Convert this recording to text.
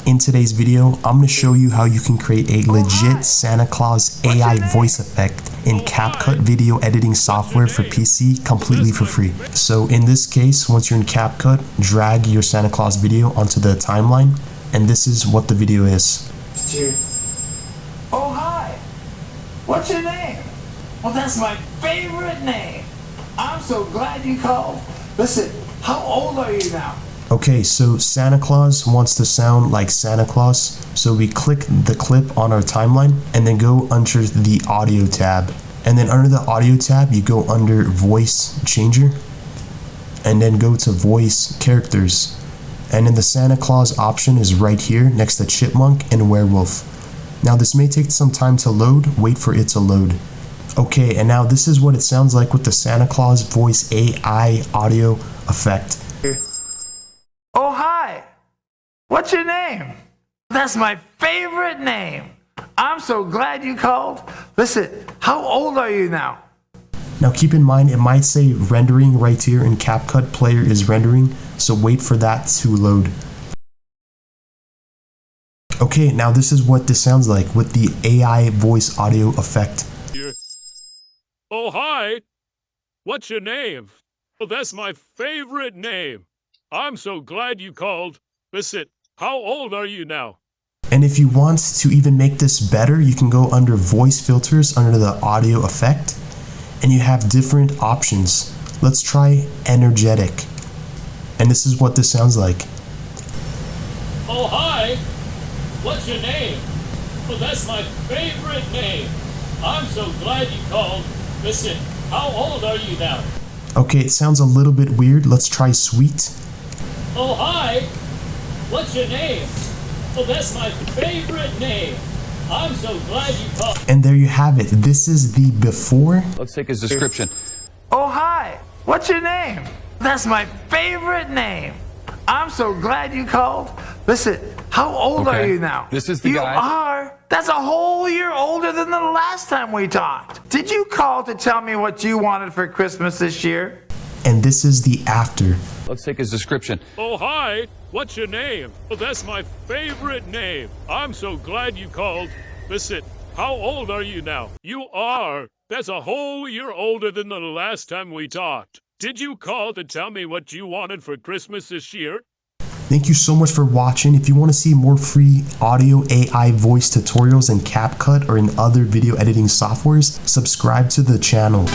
In today's video, I'm going to show you how you can create a legit Santa Claus AI voice effect in Capcut video editing software for PC completely for free. So in this case, once you're in Capcut, drag your Santa Claus video onto the timeline, and this is what the video is. Oh hi! What's your name? Well, that's my favorite name. I'm so glad you called. Listen, how old are you now? Okay, so Santa Claus wants to sound like Santa Claus, so we click the clip on our timeline and then go under the audio tab. And then under the audio tab, you go under voice changer and then go to voice characters. And then the Santa Claus option is right here next to chipmunk and werewolf. Now this may take some time to load, wait for it to load. Okay, and now this is what it sounds like with the Santa Claus voice AI audio effect. Oh hi! What's your name? That's my favorite name. I'm so glad you called. Listen, how old are you now? Now keep in mind, it might say rendering right here in Capcut player is rendering, so wait for that to load. Okay, now this is what this sounds like with the AI voice audio effect. Oh hi! What's your name? Well, that's my favorite name. I'm so glad you called. Listen, how old are you now? And if you want to even make this better, you can go under voice filters under the audio effect, and you have different options. Let's try energetic. And this is what this sounds like. Oh hi! What's your name? Well, that's my favorite name. I'm so glad you called. Listen, how old are you now? Okay, it sounds a little bit weird. Let's try sweet. Oh hi! What's your name? Well, that's my favorite name. I'm so glad you called. And there you have it. This is the before. Let's take his description. Oh hi! What's your name? That's my favorite name. I'm so glad you called. Listen, how old are you now? This is the guy. You are? That's a whole year older than the last time we talked. Did you call to tell me what you wanted for Christmas this year? And this is the after. Let's take his description. Oh hi! What's your name? Well, that's my favorite name. I'm so glad you called. Listen, how old are you now? You are. That's a whole year older than the last time we talked. Did you call to tell me what you wanted for Christmas this year? Thank you so much for watching. If you want to see more free audio AI voice tutorials in CapCut or in other video editing softwares, subscribe to the channel.